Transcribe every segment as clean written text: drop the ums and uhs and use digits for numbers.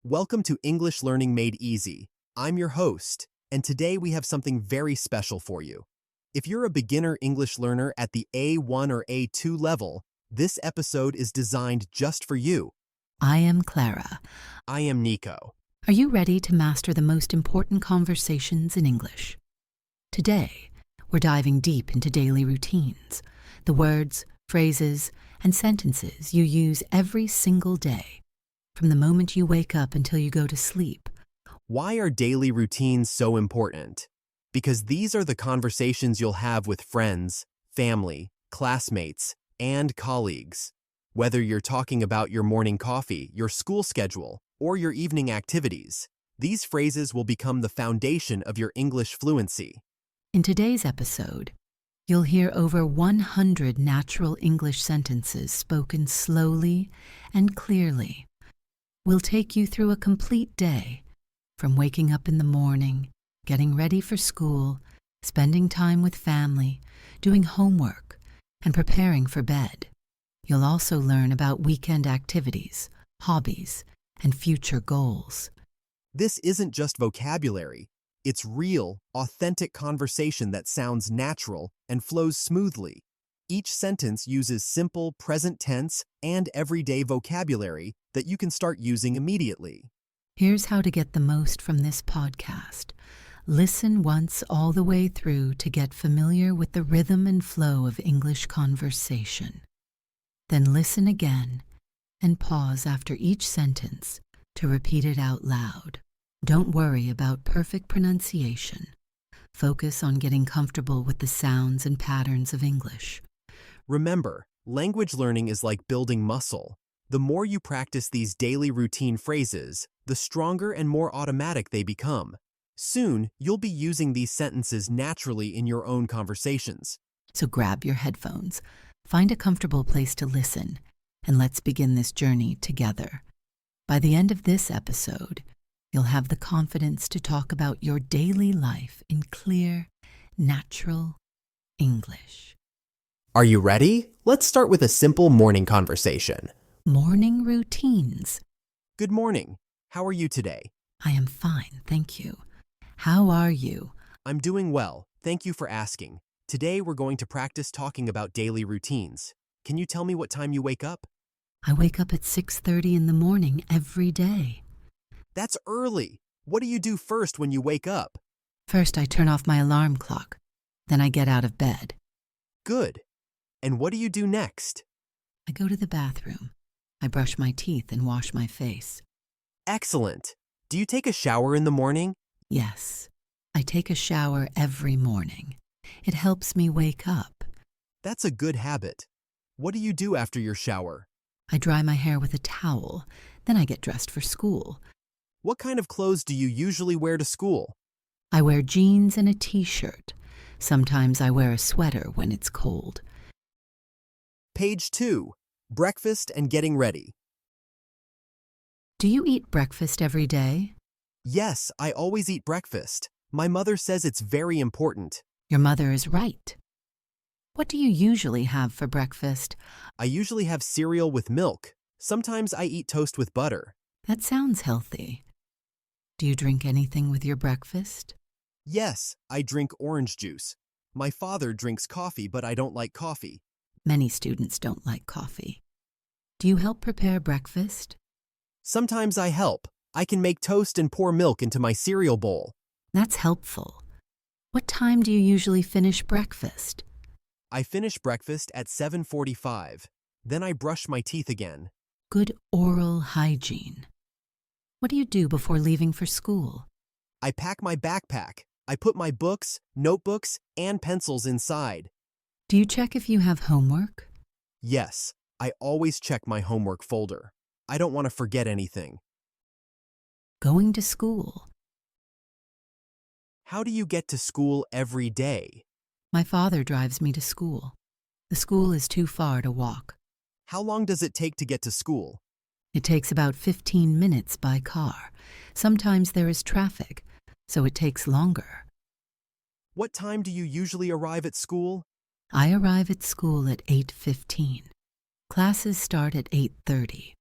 Welcome to English Learning Made Easy. I'm your host, and today we have something very special for you. If you're a beginner English learner at the A1 or A2 level, this episode is designed just for you. I am Clara. I am Nico. Are you ready to master the most important conversations in English? Today, we're diving deep into daily routines, the words, phrases, and sentences you use every single day, from the moment you wake up until you go to sleep. Why are daily routines so important? Because these are the conversations you'll have with friends, family, classmates, and colleagues. Whether you're talking about your morning coffee, your school schedule, or your evening activities, these phrases will become the foundation of your English fluency. In today's episode, you'll hear over 100 natural English sentences spoken slowly and clearly. We'll take you through a complete day, from waking up in the morning, getting ready for school, spending time with family, doing homework, and preparing for bed. You'll also learn about weekend activities, hobbies, and future goals. This isn't just vocabulary. It's real, authentic conversation that sounds natural and flows smoothly. Each sentence uses simple present tense and everyday vocabulary that you can start using immediately. Here's how to get the most from this podcast. Listen once all the way through to get familiar with the rhythm and flow of English conversation. Then listen again and pause after each sentence to repeat it out loud. Don't worry about perfect pronunciation. Focus on getting comfortable with the sounds and patterns of English. Remember, language learning is like building muscle. The more you practice these daily routine phrases, the stronger and more automatic they become. Soon, you'll be using these sentences naturally in your own conversations. So grab your headphones, find a comfortable place to listen, and let's begin this journey together. By the end of this episode, you'll have the confidence to talk about your daily life in clear, natural English. Are you ready? Let's start with a simple morning conversation. Morning routines. Good morning. How are you today? I am fine, thank you. How are you? I'm doing well. Thank you for asking. Today we're going to practice talking about daily routines. Can you tell me what time you wake up? I wake up at 6:30 in the morning every day. That's early. What do you do first when you wake up? First, I turn off my alarm clock. Then I get out of bed. Good. And what do you do next? I go to the bathroom. I brush my teeth and wash my face. Excellent. Do you take a shower in the morning? Yes, I take a shower every morning. It helps me wake up. That's a good habit. What do you do after your shower? I dry my hair with a towel. Then I get dressed for school. What kind of clothes do you usually wear to school? I wear jeans and a t-shirt. Sometimes I wear a sweater when it's cold. Page 2. Breakfast and getting ready. Do you eat breakfast every day? Yes, I always eat breakfast. My mother says it's very important. Your mother is right. What do you usually have for breakfast? I usually have cereal with milk. Sometimes I eat toast with butter. That sounds healthy. Do you drink anything with your breakfast? Yes, I drink orange juice. My father drinks coffee, but I don't like coffee. Many students don't like coffee. Do you help prepare breakfast? Sometimes I help. I can make toast and pour milk into my cereal bowl. That's helpful. What time do you usually finish breakfast? I finish breakfast at 7:45. Then I brush my teeth again. Good oral hygiene. What do you do before leaving for school? I pack my backpack. I put my books, notebooks, and pencils inside. Do you check if you have homework? Yes, I always check my homework folder. I don't want to forget anything. Going to school. How do you get to school every day? My father drives me to school. The school is too far to walk. How long does it take to get to school? It takes about 15 minutes by car. Sometimes there is traffic, so it takes longer. What time do you usually arrive at school? I arrive at school at 8:15. Classes start at 8:30.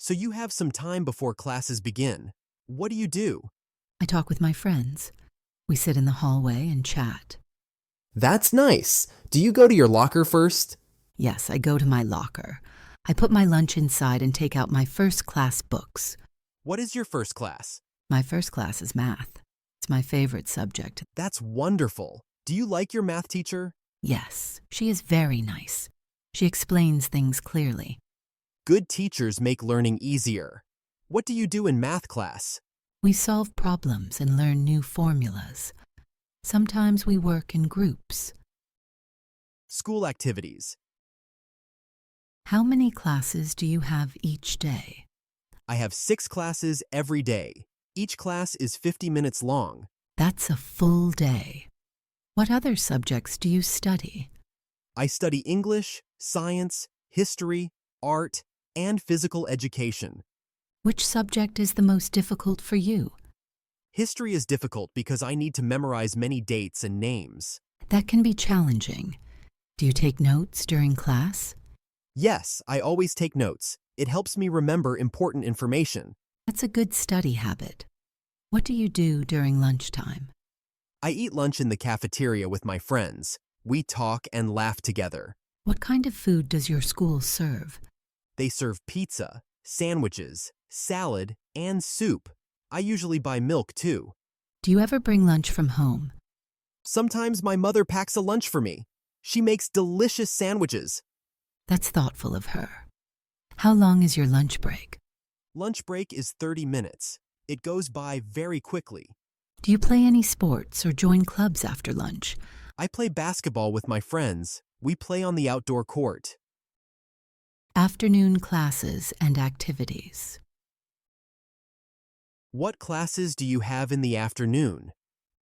So you have some time before classes begin. What do you do? I talk with my friends. We sit in the hallway and chat. That's nice. Do you go to your locker first? Yes, I go to my locker. I put my lunch inside and take out my first class books. What is your first class? My first class is math. It's my favorite subject. That's wonderful. Do you like your math teacher? Yes, she is very nice. She explains things clearly. Good teachers make learning easier. What do you do in math class? We solve problems and learn new formulas. Sometimes we work in groups. School activities. How many classes do you have each day? I have 6 classes every day. Each class is 50 minutes long. That's a full day. What other subjects do you study? I study English, science, history, art, and physical education. Which subject is the most difficult for you? History is difficult because I need to memorize many dates and names. That can be challenging. Do you take notes during class? Yes, I always take notes. It helps me remember important information. That's a good study habit. What do you do during lunchtime? I eat lunch in the cafeteria with my friends. We talk and laugh together. What kind of food does your school serve? They serve pizza, sandwiches, salad, and soup. I usually buy milk too. Do you ever bring lunch from home? Sometimes my mother packs a lunch for me. She makes delicious sandwiches. That's thoughtful of her. How long is your lunch break? Lunch break is 30 minutes. It goes by very quickly. Do you play any sports or join clubs after lunch? I play basketball with my friends. We play on the outdoor court. Afternoon classes and activities. What classes do you have in the afternoon?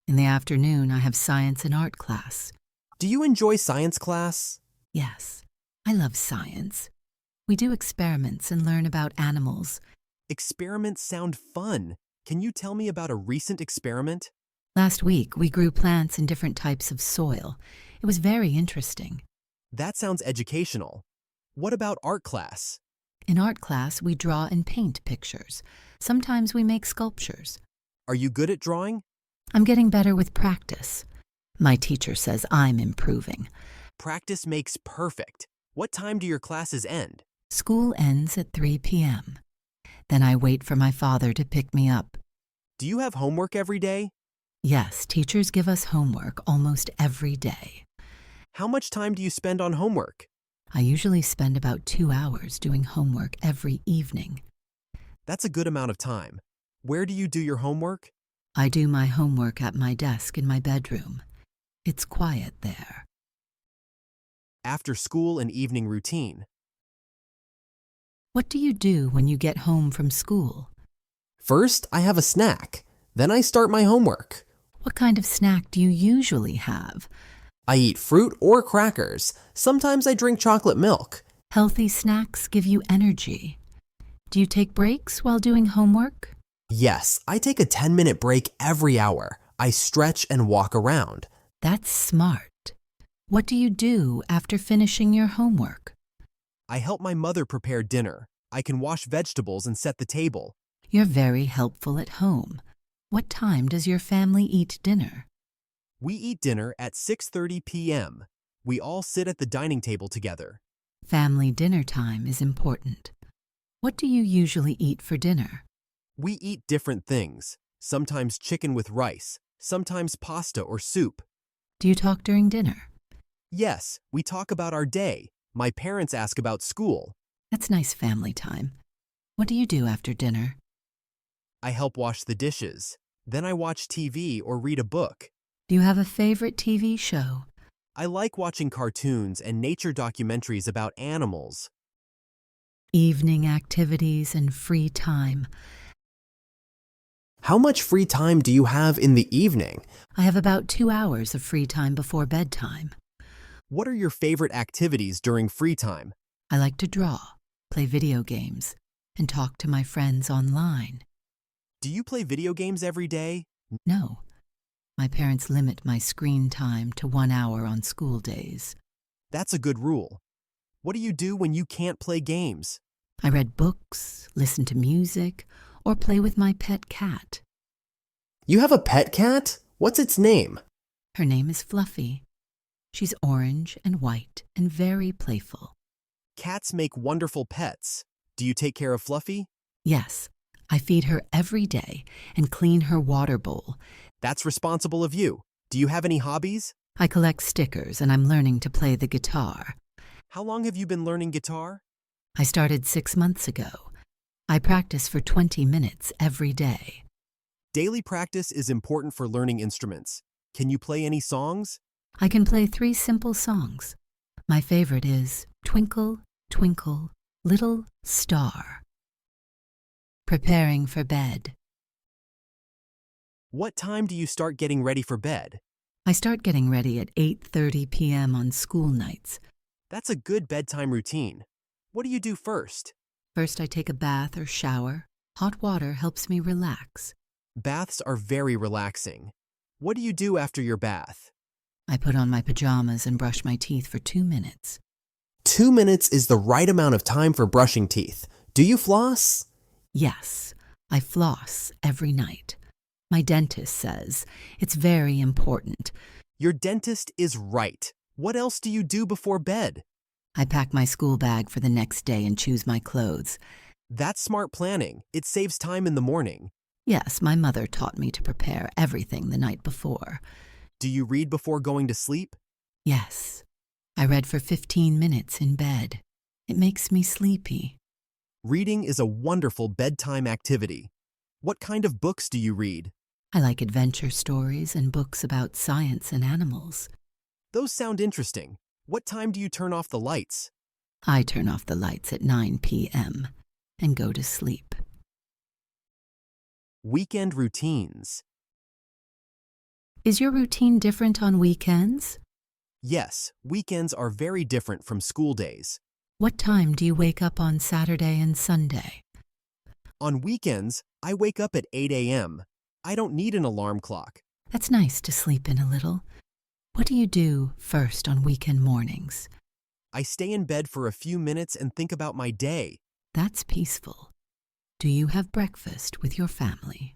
In the afternoon, I have science and art class. Do you enjoy science class? Yes, I love science. We do experiments and learn about animals. Experiments sound fun. Can you tell me about a recent experiment? Last week, we grew plants in different types of soil. It was very interesting. That sounds educational. What about art class? In art class, we draw and paint pictures. Sometimes we make sculptures. Are you good at drawing? I'm getting better with practice. My teacher says I'm improving. Practice makes perfect. What time do your classes end? School ends at 3 p.m. Then I wait for my father to pick me up. Do you have homework every day? Yes, teachers give us homework almost every day. How much time do you spend on homework? I usually spend about 2 hours doing homework every evening. That's a good amount of time. Where do you do your homework? I do my homework at my desk in my bedroom. It's quiet there. After school and evening routine. What do you do when you get home from school? First, I have a snack. Then I start my homework. What kind of snack do you usually have? I eat fruit or crackers. Sometimes I drink chocolate milk. Healthy snacks give you energy. Do you take breaks while doing homework? Yes, I take a 10-minute break every hour. I stretch and walk around. That's smart. What do you do after finishing your homework? I help my mother prepare dinner. I can wash vegetables and set the table. You're very helpful at home. What time does your family eat dinner? We eat dinner at 6:30 p.m. We all sit at the dining table together. Family dinner time is important. What do you usually eat for dinner? We eat different things, sometimes chicken with rice, sometimes pasta or soup. Do you talk during dinner? Yes, we talk about our day. My parents ask about school. That's nice family time. What do you do after dinner? I help wash the dishes. Then I watch TV or read a book. Do you have a favorite TV show? I like watching cartoons and nature documentaries about animals. Evening activities and free time. How much free time do you have in the evening? I have about 2 hours of free time before bedtime. What are your favorite activities during free time? I like to draw, play video games, and talk to my friends online. Do you play video games every day? No. My parents limit my screen time to 1 hour on school days. That's a good rule. What do you do when you can't play games? I read books, listened to music, or play with my pet cat. You have a pet cat? What's its name? Her name is Fluffy. She's orange and white and very playful. Cats make wonderful pets. Do you take care of Fluffy? Yes, I feed her every day and clean her water bowl. That's responsible of you. Do you have any hobbies? I collect stickers and I'm learning to play the guitar. How long have you been learning guitar? I started 6 months ago. I practice for 20 minutes every day. Daily practice is important for learning instruments. Can you play any songs? I can play 3 simple songs. My favorite is Twinkle, Twinkle, Little Star. Preparing for bed. What time do you start getting ready for bed? I start getting ready at 8:30 p.m. on school nights. That's a good bedtime routine. What do you do first? First, I take a bath or shower. Hot water helps me relax. Baths are very relaxing. What do you do after your bath? I put on my pajamas and brush my teeth for 2 minutes. 2 minutes is the right amount of time for brushing teeth. Do you floss? Yes, I floss every night. My dentist says it's very important. Your dentist is right. What else do you do before bed? I pack my school bag for the next day and choose my clothes. That's smart planning. It saves time in the morning. Yes, my mother taught me to prepare everything the night before. Do you read before going to sleep? Yes, I read for 15 minutes in bed. It makes me sleepy. Reading is a wonderful bedtime activity. What kind of books do you read? I like adventure stories and books about science and animals. Those sound interesting. What time do you turn off the lights? I turn off the lights at 9 p.m. and go to sleep. Weekend routines. Is your routine different on weekends? Yes, weekends are very different from school days. What time do you wake up on Saturday and Sunday? On weekends, I wake up at 8 a.m. I don't need an alarm clock. That's nice to sleep in a little. What do you do first on weekend mornings? I stay in bed for a few minutes and think about my day. That's peaceful. Do you have breakfast with your family?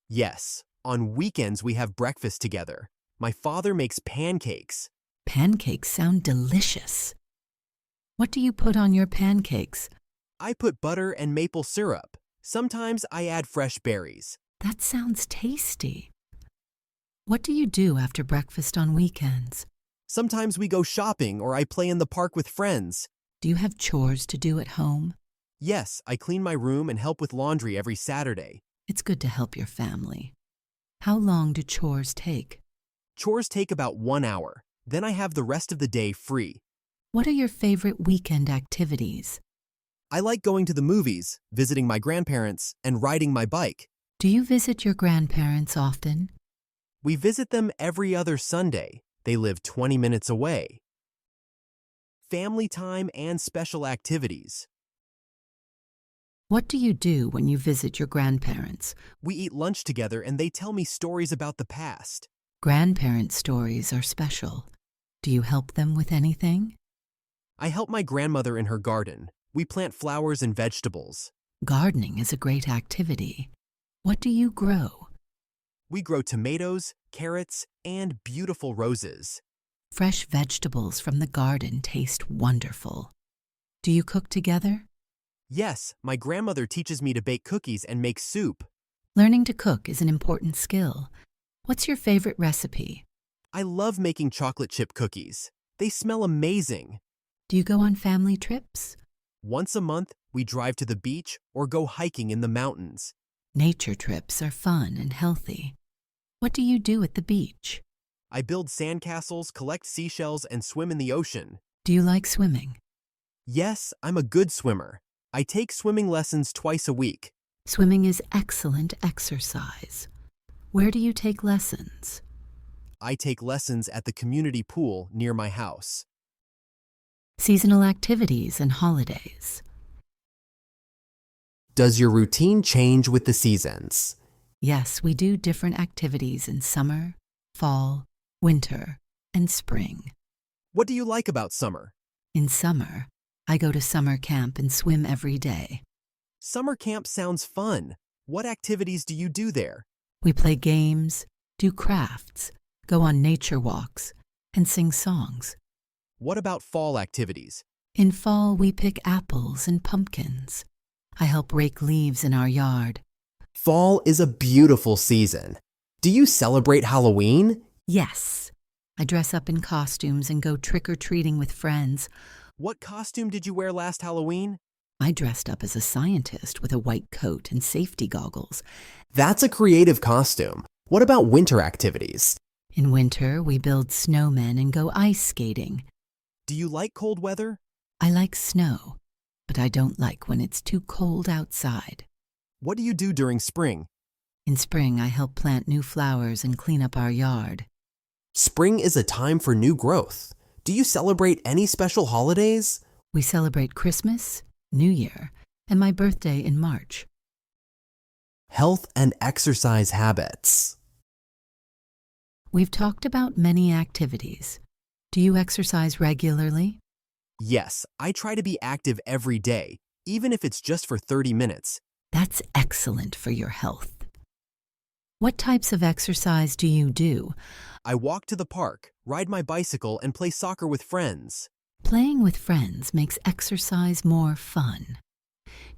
Yes, on weekends we have breakfast together. My father makes pancakes. Pancakes sound delicious. What do you put on your pancakes? I put butter and maple syrup. Sometimes I add fresh berries. That sounds tasty. What do you do after breakfast on weekends? Sometimes we go shopping or I play in the park with friends. Do you have chores to do at home? Yes, I clean my room and help with laundry every Saturday. It's good to help your family. How long do chores take? Chores take about 1 hour. Then I have the rest of the day free. What are your favorite weekend activities? I like going to the movies, visiting my grandparents, and riding my bike. Do you visit your grandparents often? We visit them every other Sunday. They live 20 minutes away. Family time and special activities. What do you do when you visit your grandparents? We eat lunch together and they tell me stories about the past. Grandparent stories are special. Do you help them with anything? I help my grandmother in her garden. We plant flowers and vegetables. Gardening is a great activity. What do you grow? We grow tomatoes, carrots, and beautiful roses. Fresh vegetables from the garden taste wonderful. Do you cook together? Yes, my grandmother teaches me to bake cookies and make soup. Learning to cook is an important skill. What's your favorite recipe? I love making chocolate chip cookies. They smell amazing. Do you go on family trips? Once a month, we drive to the beach or go hiking in the mountains. Nature trips are fun and healthy. What do you do at the beach? I build sandcastles, collect seashells, and swim in the ocean. Do you like swimming? Yes, I'm a good swimmer. I take swimming lessons twice a week. Swimming is excellent exercise. Where do you take lessons? I take lessons at the community pool near my house. Seasonal activities and holidays. Does your routine change with the seasons? Yes, we do different activities in summer, fall, winter, and spring. What do you like about summer? In summer, I go to summer camp and swim every day. Summer camp sounds fun. What activities do you do there? We play games, do crafts, go on nature walks, and sing songs. What about fall activities? In fall, we pick apples and pumpkins. I help rake leaves in our yard. Fall is a beautiful season. Do you celebrate Halloween? Yes, I dress up in costumes and go trick-or-treating with friends. What costume did you wear last Halloween? I dressed up as a scientist with a white coat and safety goggles. That's a creative costume. What about winter activities? In winter, we build snowmen and go ice skating. Do you like cold weather? I like snow, but I don't like when it's too cold outside. What do you do during spring? In spring, I help plant new flowers and clean up our yard. Spring is a time for new growth. Do you celebrate any special holidays? We celebrate Christmas, New Year, and my birthday in March. Health and exercise habits. We've talked about many activities. Do you exercise regularly? Yes, I try to be active every day, even if it's just for 30 minutes. That's excellent for your health. What types of exercise do you do? I walk to the park, ride my bicycle, and play soccer with friends. Playing with friends makes exercise more fun.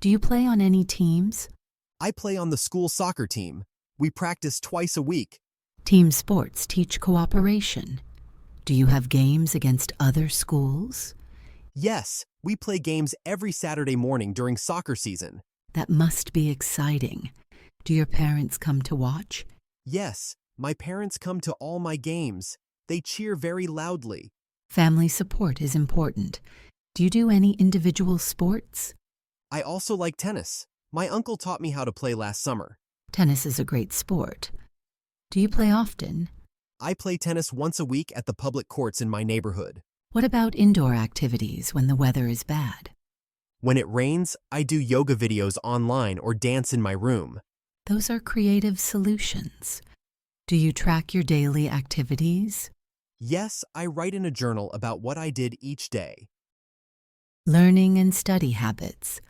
Do you play on any teams? I play on the school soccer team. We practice twice a week. Team sports teach cooperation. Do you have games against other schools? Yes, we play games every Saturday morning during soccer season. That must be exciting. Do your parents come to watch? Yes, my parents come to all my games. They cheer very loudly. Family support is important. Do you do any individual sports? I also like tennis. My uncle taught me how to play last summer. Tennis is a great sport. Do you play often? I play tennis once a week at the public courts in my neighborhood. What about indoor activities when the weather is bad? When it rains, I do yoga videos online or dance in my room. Those are creative solutions. Do you track your daily activities? Yes, I write in a journal about what I did each day. Learning and study habits.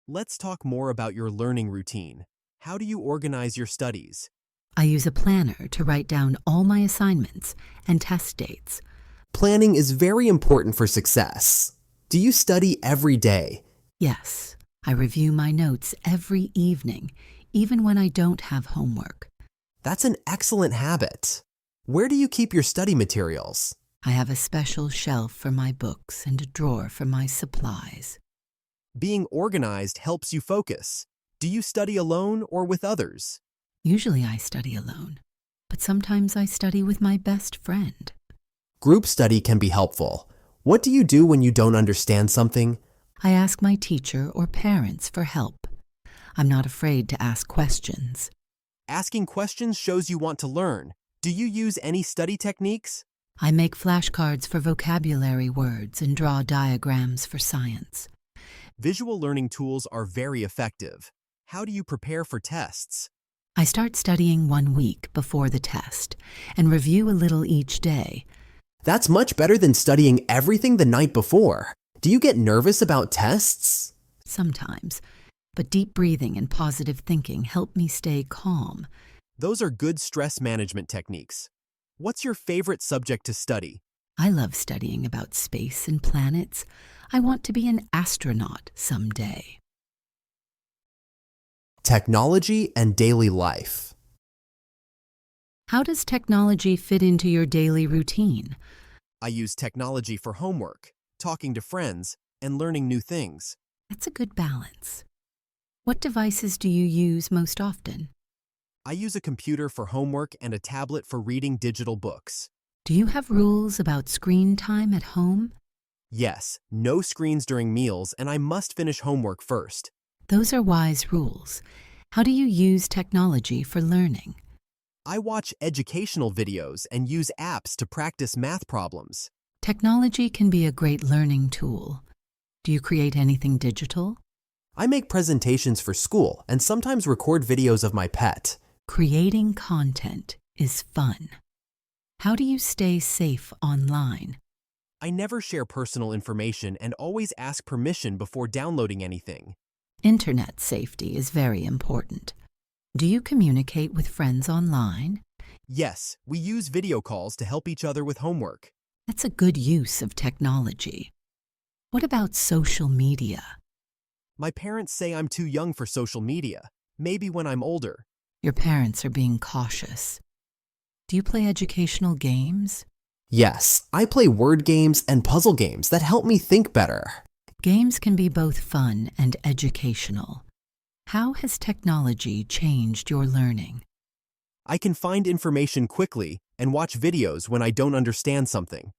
Let's talk more about your learning routine. How do you organize your studies? I use a planner to write down all my assignments and test dates. Planning is very important for success. Do you study every day? Yes, I review my notes every evening, even when I don't have homework. That's an excellent habit. Where do you keep your study materials? I have a special shelf for my books and a drawer for my supplies. Being organized helps you focus. Do you study alone or with others? Usually I study alone, but sometimes I study with my best friend. Group study can be helpful. What do you do when you don't understand something? I ask my teacher or parents for help. I'm not afraid to ask questions. Asking questions shows you want to learn. Do you use any study techniques? I make flashcards for vocabulary words and draw diagrams for science. Visual learning tools are very effective. How do you prepare for tests? I start studying 1 week before the test and review a little each day. That's much better than studying everything the night before. Do you get nervous about tests? Sometimes, but deep breathing and positive thinking help me stay calm. Those are good stress management techniques. What's your favorite subject to study? I love studying about space and planets. I want to be an astronaut someday. Technology and daily life. How does technology fit into your daily routine? I use technology for homework, talking to friends, and learning new things. That's a good balance. What devices do you use most often? I use a computer for homework and a tablet for reading digital books. Do you have rules about screen time at home? Yes, no screens during meals, and I must finish homework first. Those are wise rules. How do you use technology for learning? I watch educational videos and use apps to practice math problems. Technology can be a great learning tool. Do you create anything digital? I make presentations for school and sometimes record videos of my pet. Creating content is fun. How do you stay safe online? I never share personal information and always ask permission before downloading anything. Internet safety is very important. Do you communicate with friends online? Yes, we use video calls to help each other with homework. That's a good use of technology. What about social media? My parents say I'm too young for social media, maybe when I'm older. Your parents are being cautious. Do you play educational games? Yes, I play word games and puzzle games that help me think better. Games can be both fun and educational. How has technology changed your learning? I can find information quickly and watch videos when I don't understand something.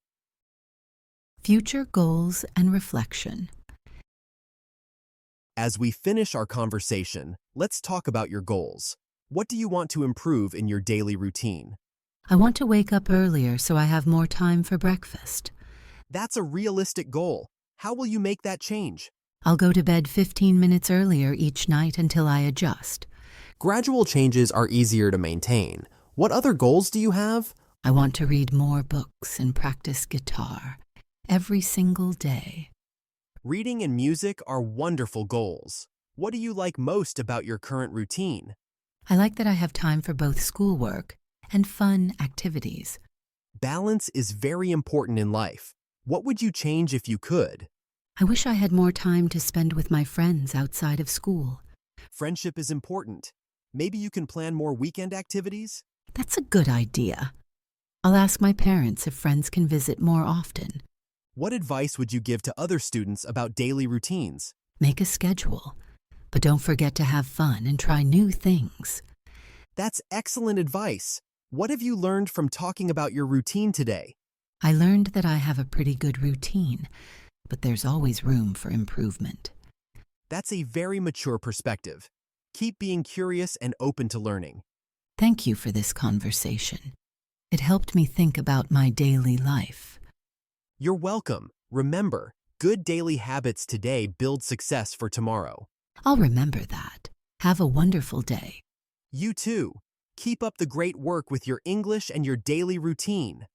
Future goals and reflection. As we finish our conversation, let's talk about your goals. What do you want to improve in your daily routine? I want to wake up earlier so I have more time for breakfast. That's a realistic goal. How will you make that change? I'll go to bed 15 minutes earlier each night until I adjust. Gradual changes are easier to maintain. What other goals do you have? I want to read more books and practice guitar every single day. Reading and music are wonderful goals. What do you like most about your current routine? I like that I have time for both schoolwork and fun activities. Balance is very important in life. What would you change if you could? I wish I had more time to spend with my friends outside of school. Friendship is important. Maybe you can plan more weekend activities? That's a good idea. I'll ask my parents if friends can visit more often. What advice would you give to other students about daily routines? Make a schedule, but don't forget to have fun and try new things. That's excellent advice. What have you learned from talking about your routine today? I learned that I have a pretty good routine, but there's always room for improvement. That's a very mature perspective. Keep being curious and open to learning. Thank you for this conversation. It helped me think about my daily life. You're welcome. Remember, good daily habits today build success for tomorrow. I'll remember that. Have a wonderful day. You too. Keep up the great work with your English and your daily routine.